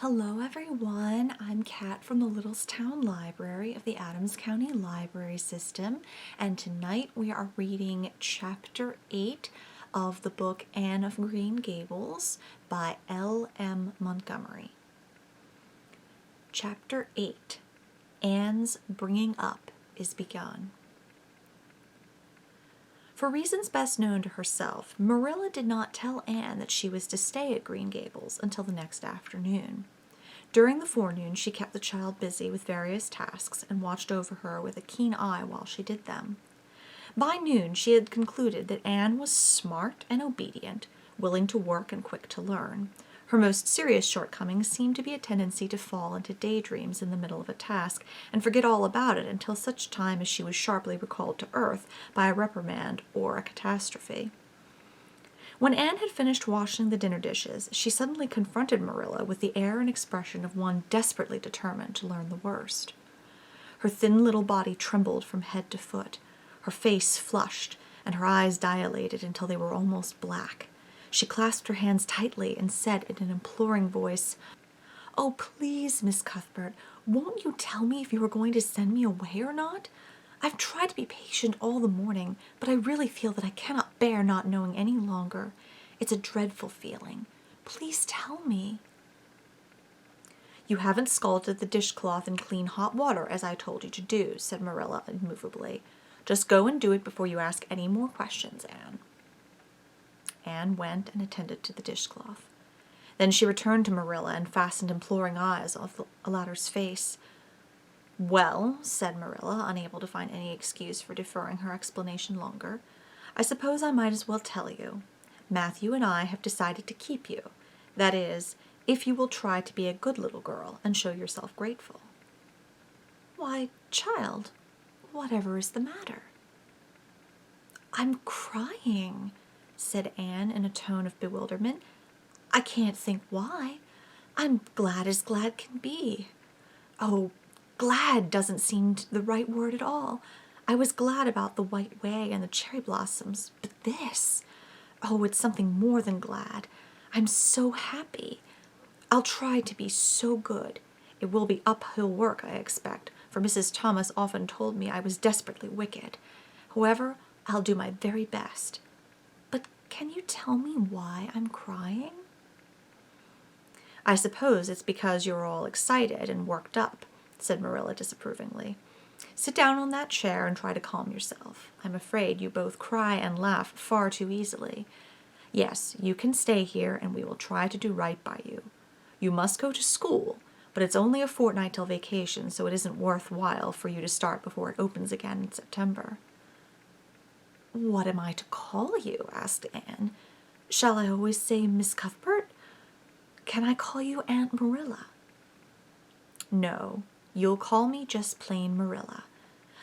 Hello everyone, I'm Kat from the Littlestown Library of the Adams County Library System, and tonight we are reading Chapter 8 of the book Anne of Green Gables by L.M. Montgomery. Chapter 8, Anne's Bringing Up is Begun. For reasons best known to herself, Marilla did not tell Anne that she was to stay at Green Gables until the next afternoon. During the forenoon, she kept the child busy with various tasks and watched over her with a keen eye while she did them. By noon, she had concluded that Anne was smart and obedient, willing to work and quick to learn. Her most serious shortcoming seemed to be a tendency to fall into daydreams in the middle of a task and forget all about it until such time as she was sharply recalled to earth by a reprimand or a catastrophe. When Anne had finished washing the dinner dishes, she suddenly confronted Marilla with the air and expression of one desperately determined to learn the worst. Her thin little body trembled from head to foot. Her face flushed, and her eyes dilated until they were almost black. She clasped her hands tightly and said in an imploring voice, "Oh, please, Miss Cuthbert, won't you tell me if you are going to send me away or not? I've tried to be patient all the morning, but I really feel that I cannot bear not knowing any longer. It's a dreadful feeling. Please tell me." "You haven't scalded the dishcloth in clean hot water, as I told you to do," said Marilla immovably. "Just go and do it before you ask any more questions, Anne." Anne went and attended to the dishcloth. Then she returned to Marilla and fastened imploring eyes on the latter's face. "Well," said Marilla, unable to find any excuse for deferring her explanation longer, "I suppose I might as well tell you. Matthew and I have decided to keep you. That is, if you will try to be a good little girl and show yourself grateful." "Why, child, whatever is the matter?" "I'm crying," said Anne in a tone of bewilderment. "I can't think why. I'm glad as glad can be. Oh, glad doesn't seem the right word at all. I was glad about the white way and the cherry blossoms, but this, oh, it's something more than glad. I'm so happy. I'll try to be so good. It will be uphill work, I expect, for Mrs. Thomas often told me I was desperately wicked. However, I'll do my very best. But can you tell me why I'm crying?" "I suppose it's because you're all excited and worked up," said Marilla disapprovingly. "Sit down on that chair and try to calm yourself. I'm afraid you both cry and laugh far too easily. Yes, you can stay here and we will try to do right by you. You must go to school, but it's only a fortnight till vacation, so it isn't worthwhile for you to start before it opens again in September." "What am I to call you?" asked Anne. "Shall I always say Miss Cuthbert? Can I call you Aunt Marilla?" "No, you'll call me just plain Marilla.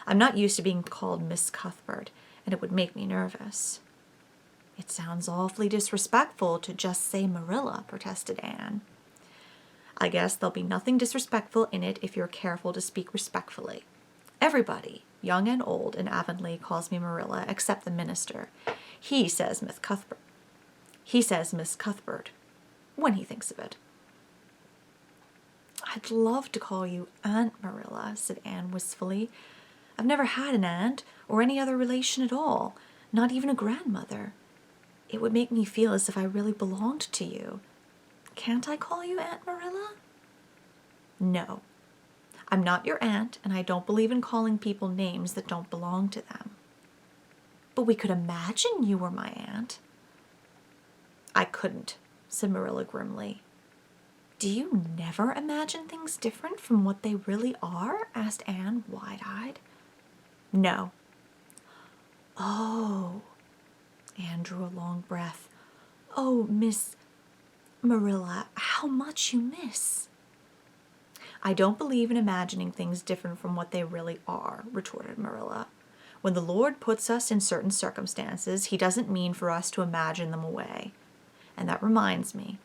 I'm not used to being called Miss Cuthbert, and it would make me nervous." "It sounds awfully disrespectful to just say Marilla," protested Anne. "I guess there'll be nothing disrespectful in it if you're careful to speak respectfully. Everybody, young and old, in Avonlea calls me Marilla, except the minister. He says Miss Cuthbert. When he thinks of it." "I'd love to call you Aunt Marilla," said Anne wistfully. "I've never had an aunt or any other relation at all, not even a grandmother. It would make me feel as if I really belonged to you. Can't I call you Aunt Marilla?" "No. I'm not your aunt, and I don't believe in calling people names that don't belong to them." "But we could imagine you were my aunt." "I couldn't," said Marilla grimly. "Do you never imagine things different from what they really are?" asked Anne, wide-eyed. "No." "Oh." Anne drew a long breath. "Oh, Miss Marilla, how much you miss." "I don't believe in imagining things different from what they really are," retorted Marilla. "When the Lord puts us in certain circumstances, he doesn't mean for us to imagine them away. And that reminds me.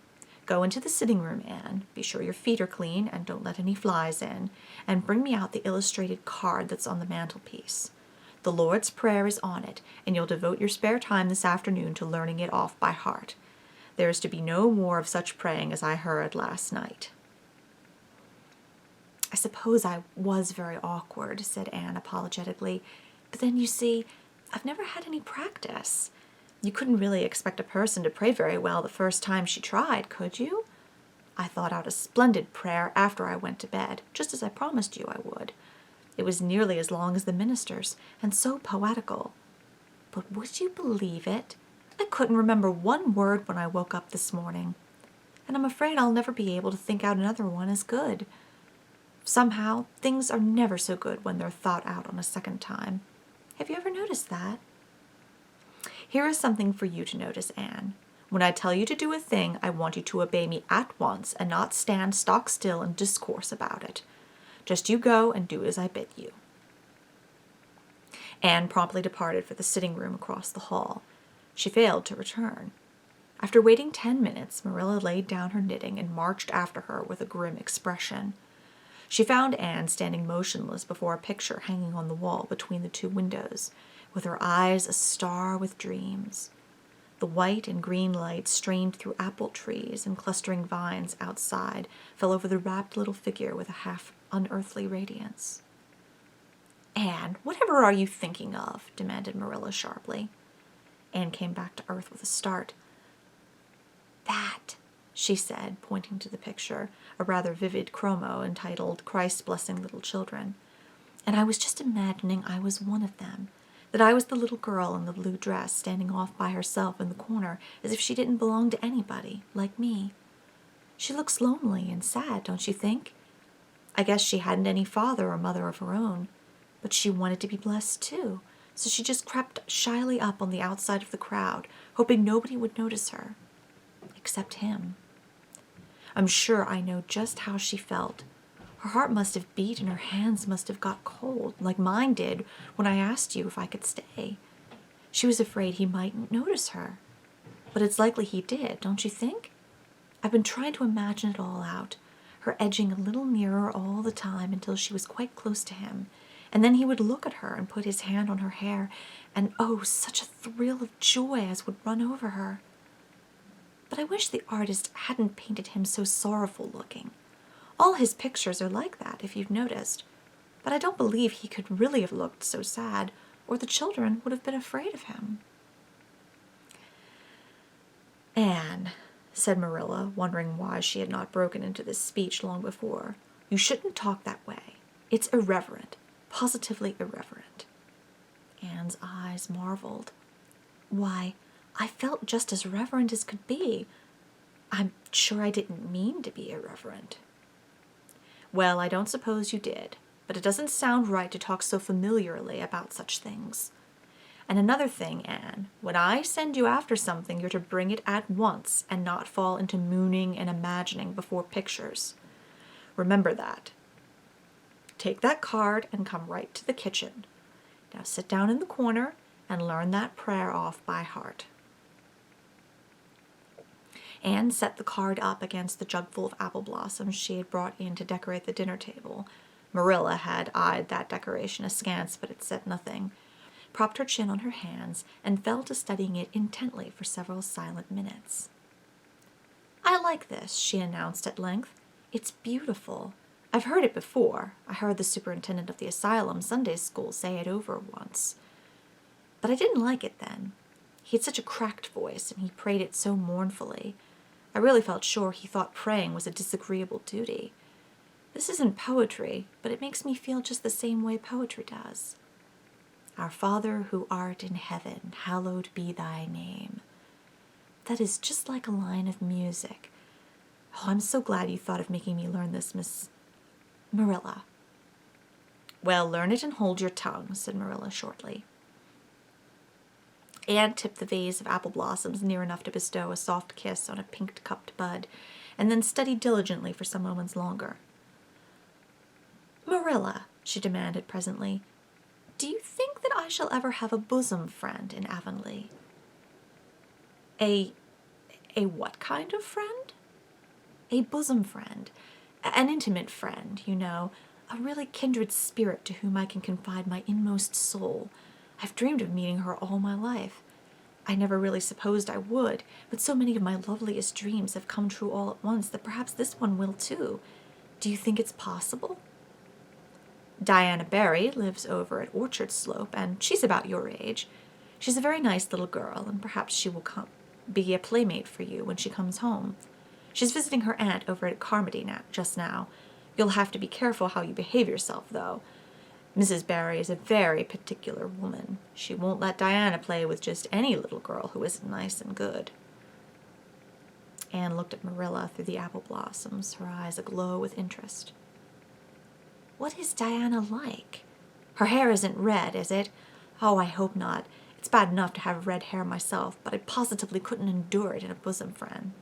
Go into the sitting room, Anne. Be sure your feet are clean and don't let any flies in. And bring me out the illustrated card that's on the mantelpiece. The Lord's Prayer is on it, and you'll devote your spare time this afternoon to learning it off by heart. There is to be no more of such praying as I heard last night." I suppose I was very awkward, said Anne apologetically. But then, you see, I've never had any practice. You couldn't really expect a person to pray very well the first time she tried, could you? I thought out a splendid prayer after I went to bed, just as I promised you I would. It was nearly as long as the minister's, and so poetical. But would you believe it? I couldn't remember one word when I woke up this morning, and I'm afraid I'll never be able to think out another one as good. Somehow, things are never so good when they're thought out on a second time. Have you ever noticed that? Here is something for you to notice, Anne. When I tell you to do a thing, I want you to obey me at once and not stand stock still and discourse about it. Just you go and do as I bid you. Anne promptly departed for the sitting room across the hall. She failed to return. After waiting 10 minutes, Marilla laid down her knitting and marched after her with a grim expression. She found Anne standing motionless before a picture hanging on the wall between the two windows, with her eyes astar with dreams. The white and green light strained through apple trees and clustering vines outside fell over the wrapped little figure with a half-unearthly radiance. "Anne, whatever are you thinking of?" demanded Marilla sharply. Anne came back to earth with a start. "That," she said, pointing to the picture, a rather vivid chromo entitled "Christ Blessing Little Children. "And I was just imagining I was one of them, that I was the little girl in the blue dress standing off by herself in the corner as if she didn't belong to anybody, like me. She looks lonely and sad, don't you think? I guess she hadn't any father or mother of her own, but she wanted to be blessed too, so she just crept shyly up on the outside of the crowd, hoping nobody would notice her, except him. I'm sure I know just how she felt. Her heart must have beat and her hands must have got cold, like mine did when I asked you if I could stay. She was afraid he mightn't notice her. But it's likely he did, don't you think? I've been trying to imagine it all out, her edging a little nearer all the time until she was quite close to him, and then he would look at her and put his hand on her hair, and oh, such a thrill of joy as would run over her. But I wish the artist hadn't painted him so sorrowful looking. All his pictures are like that, if you've noticed. But I don't believe he could really have looked so sad, or the children would have been afraid of him." "Anne," said Marilla, wondering why she had not broken into this speech long before, "you shouldn't talk that way. It's irreverent, positively irreverent." Anne's eyes marveled. "Why, I felt just as reverent as could be. I'm sure I didn't mean to be irreverent." "Well, I don't suppose you did, but it doesn't sound right to talk so familiarly about such things. And another thing, Anne, when I send you after something, you're to bring it at once and not fall into mooning and imagining before pictures. Remember that. Take that card and come right to the kitchen. Now sit down in the corner and learn that prayer off by heart." Anne set the card up against the jugful of apple blossoms she had brought in to decorate the dinner table. Marilla had eyed that decoration askance, but had said nothing, propped her chin on her hands, and fell to studying it intently for several silent minutes. "I like this," she announced at length. "It's beautiful. I've heard it before. I heard the superintendent of the asylum Sunday school say it over once. But I didn't like it then. He had such a cracked voice, and he prayed it so mournfully. I really felt sure he thought praying was a disagreeable duty. This isn't poetry, but it makes me feel just the same way poetry does. Our Father who art in heaven, hallowed be thy name. That is just like a line of music. Oh, I'm so glad you thought of making me learn this, Miss Marilla." "Well, learn it and hold your tongue," said Marilla shortly. Anne tipped the vase of apple blossoms near enough to bestow a soft kiss on a pink-cupped bud, and then studied diligently for some moments longer. "Marilla," she demanded presently, "do you think that I shall ever have a bosom friend in Avonlea?" A what kind of friend?" "A bosom friend. An intimate friend, you know. A really kindred spirit to whom I can confide my inmost soul. I've dreamed of meeting her all my life. I never really supposed I would, but so many of my loveliest dreams have come true all at once that perhaps this one will too. Do you think it's possible?" Diana Barry lives over at Orchard Slope, and she's about your age. She's a very nice little girl, and perhaps she will be a playmate for you when she comes home. She's visiting her aunt over at Carmody just now. You'll have to be careful how you behave yourself, though. Mrs. Barry is a very particular woman. She won't let Diana play with just any little girl who isn't nice and good. Anne looked at Marilla through the apple blossoms, her eyes aglow with interest. What is Diana like? Her hair isn't red, is it? Oh, I hope not. It's bad enough to have red hair myself, but I positively couldn't endure it in a bosom friend.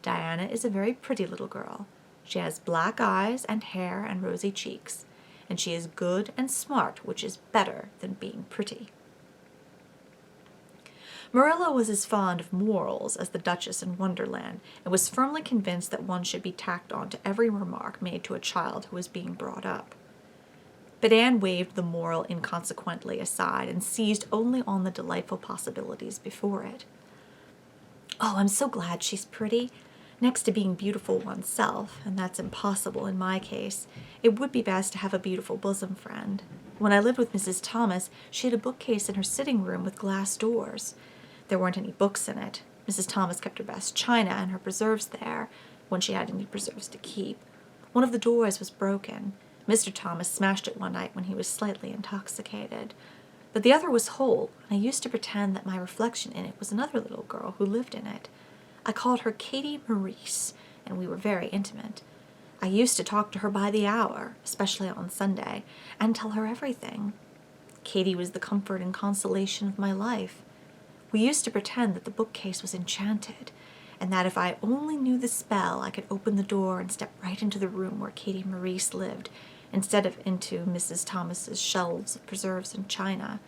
Diana is a very pretty little girl. She has black eyes and hair and rosy cheeks, and she is good and smart, which is better than being pretty. Marilla was as fond of morals as the Duchess in Wonderland, and was firmly convinced that one should be tacked on to every remark made to a child who was being brought up. But Anne waved the moral inconsequently aside and seized only on the delightful possibilities before it. Oh, I'm so glad she's pretty. Next to being beautiful oneself, and that's impossible in my case, it would be best to have a beautiful bosom friend. When I lived with Mrs. Thomas, she had a bookcase in her sitting room with glass doors. There weren't any books in it. Mrs. Thomas kept her best china and her preserves there, when she had any preserves to keep. One of the doors was broken. Mr. Thomas smashed it one night when he was slightly intoxicated. But the other was whole, and I used to pretend that my reflection in it was another little girl who lived in it. I called her Katie Maurice, and we were very intimate. I used to talk to her by the hour, especially on Sunday, and tell her everything. Katie was the comfort and consolation of my life. We used to pretend that the bookcase was enchanted, and that if I only knew the spell, I could open the door and step right into the room where Katie Maurice lived, instead of into Mrs. Thomas's shelves of preserves and china.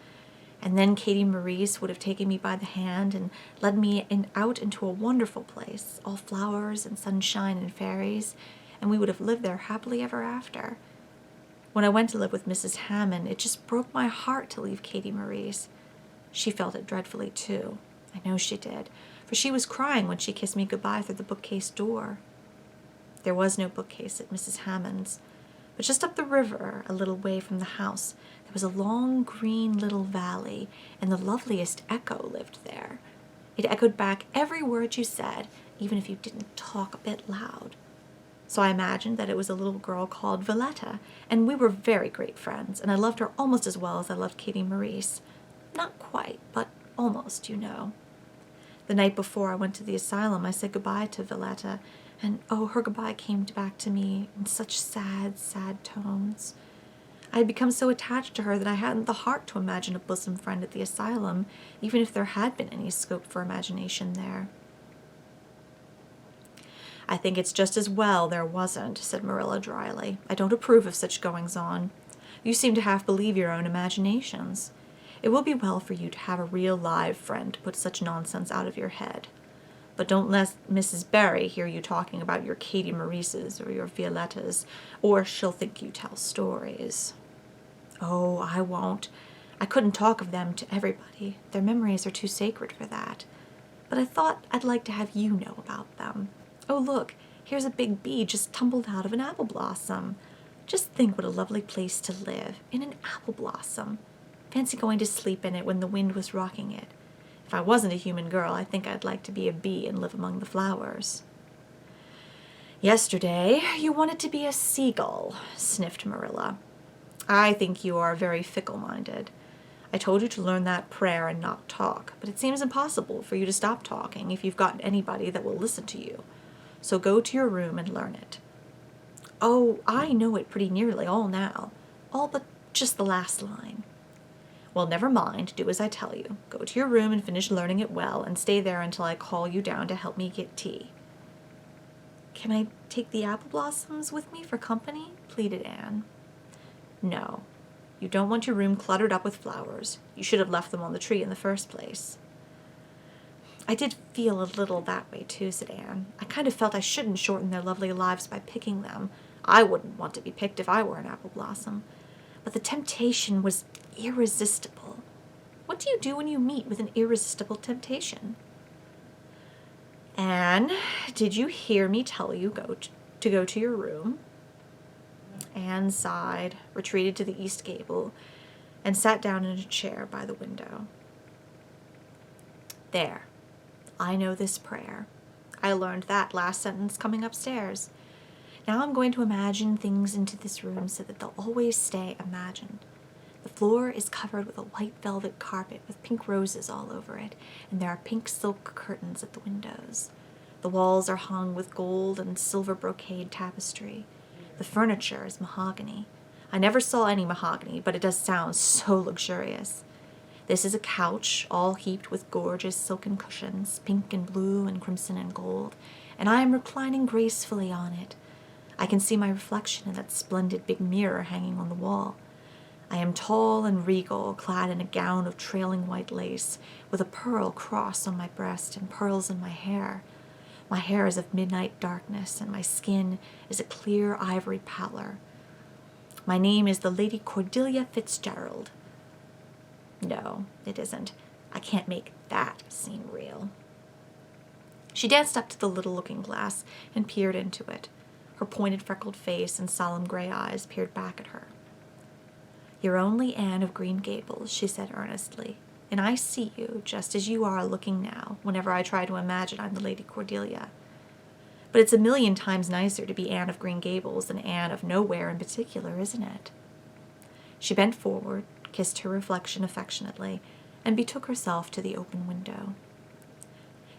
And then Katie Maurice would have taken me by the hand and led me out into a wonderful place, all flowers and sunshine and fairies, and we would have lived there happily ever after. When I went to live with Mrs. Hammond, it just broke my heart to leave Katie Maurice. She felt it dreadfully, too. I know she did, for she was crying when she kissed me goodbye through the bookcase door. There was no bookcase at Mrs. Hammond's, but just up the river, a little way from the house, there was a long green little valley, and the loveliest echo lived there. It echoed back every word you said, even if you didn't talk a bit loud. So I imagined that it was a little girl called Villetta, and we were very great friends, and I loved her almost as well as I loved Katie Maurice. Not quite, but almost, you know. The night before I went to the asylum, I said goodbye to Villetta, and oh, her goodbye came back to me in such sad, sad tones. I had become so attached to her that I hadn't the heart to imagine a bosom friend at the asylum, even if there had been any scope for imagination there. I think it's just as well there wasn't, said Marilla dryly. I don't approve of such goings-on. You seem to half believe your own imaginations. It will be well for you to have a real live friend to put such nonsense out of your head. But don't let Mrs. Barry hear you talking about your Katie Maurices or your Violettas, or she'll think you tell stories. Oh, I won't. I couldn't talk of them to everybody. Their memories are too sacred for that. But I thought I'd like to have you know about them. Oh, look, here's a big bee just tumbled out of an apple blossom. Just think what a lovely place to live, in an apple blossom. Fancy going to sleep in it when the wind was rocking it. If I wasn't a human girl, I think I'd like to be a bee and live among the flowers. Yesterday, you wanted to be a seagull, sniffed Marilla. I think you are very fickle-minded. I told you to learn that prayer and not talk, but it seems impossible for you to stop talking if you've got anybody that will listen to you. So go to your room and learn it. Oh, I know it pretty nearly all now, all but just the last line. Well, never mind, do as I tell you. Go to your room and finish learning it well, and stay there until I call you down to help me get tea. Can I take the apple blossoms with me for company? Pleaded Anne. No, you don't want your room cluttered up with flowers. You should have left them on the tree in the first place. I did feel a little that way too, said Anne. I kind of felt I shouldn't shorten their lovely lives by picking them. I wouldn't want to be picked if I were an apple blossom. But the temptation was irresistible. What do you do when you meet with an irresistible temptation? Anne, did you hear me tell you to go to your room? Anne sighed, retreated to the east gable, and sat down in a chair by the window. There. I know this prayer. I learned that last sentence coming upstairs. Now I'm going to imagine things into this room so that they'll always stay imagined. The floor is covered with a white velvet carpet with pink roses all over it, and there are pink silk curtains at the windows. The walls are hung with gold and silver brocade tapestry. The furniture is mahogany. I never saw any mahogany, but it does sound so luxurious. This is a couch, all heaped with gorgeous silken cushions, pink and blue and crimson and gold, and I am reclining gracefully on it. I can see my reflection in that splendid big mirror hanging on the wall. I am tall and regal, clad in a gown of trailing white lace, with a pearl cross on my breast and pearls in my hair. My hair is of midnight darkness, and my skin is a clear ivory pallor. My name is the Lady Cordelia Fitzgerald. No, it isn't. I can't make that seem real. She danced up to the little looking-glass and peered into it. Her pointed freckled face and solemn gray eyes peered back at her. You're only Anne of Green Gables, she said earnestly, and I see you just as you are looking now whenever I try to imagine I'm the Lady Cordelia. But it's a million times nicer to be Anne of Green Gables than Anne of Nowhere in particular, isn't it? She bent forward, kissed her reflection affectionately, and betook herself to the open window.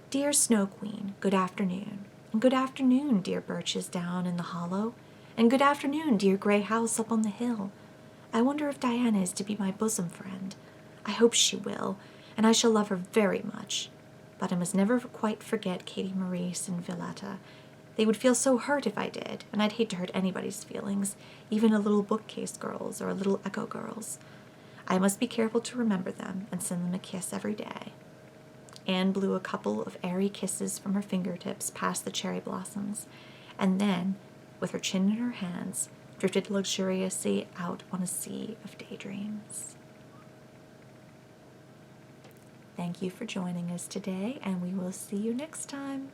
Dear Snow Queen, good afternoon. And good afternoon, dear birches down in the hollow. And good afternoon, dear gray house up on the hill. I wonder if Diana is to be my bosom friend. I hope she will, and I shall love her very much. But I must never quite forget Katie Maurice and Violetta. They would feel so hurt if I did, and I'd hate to hurt anybody's feelings, even a little bookcase girl's or a little echo girl's. I must be careful to remember them and send them a kiss every day. Anne blew a couple of airy kisses from her fingertips past the cherry blossoms, and then, with her chin in her hands, drifted luxuriously out on a sea of daydreams. Thank you for joining us today, and we will see you next time.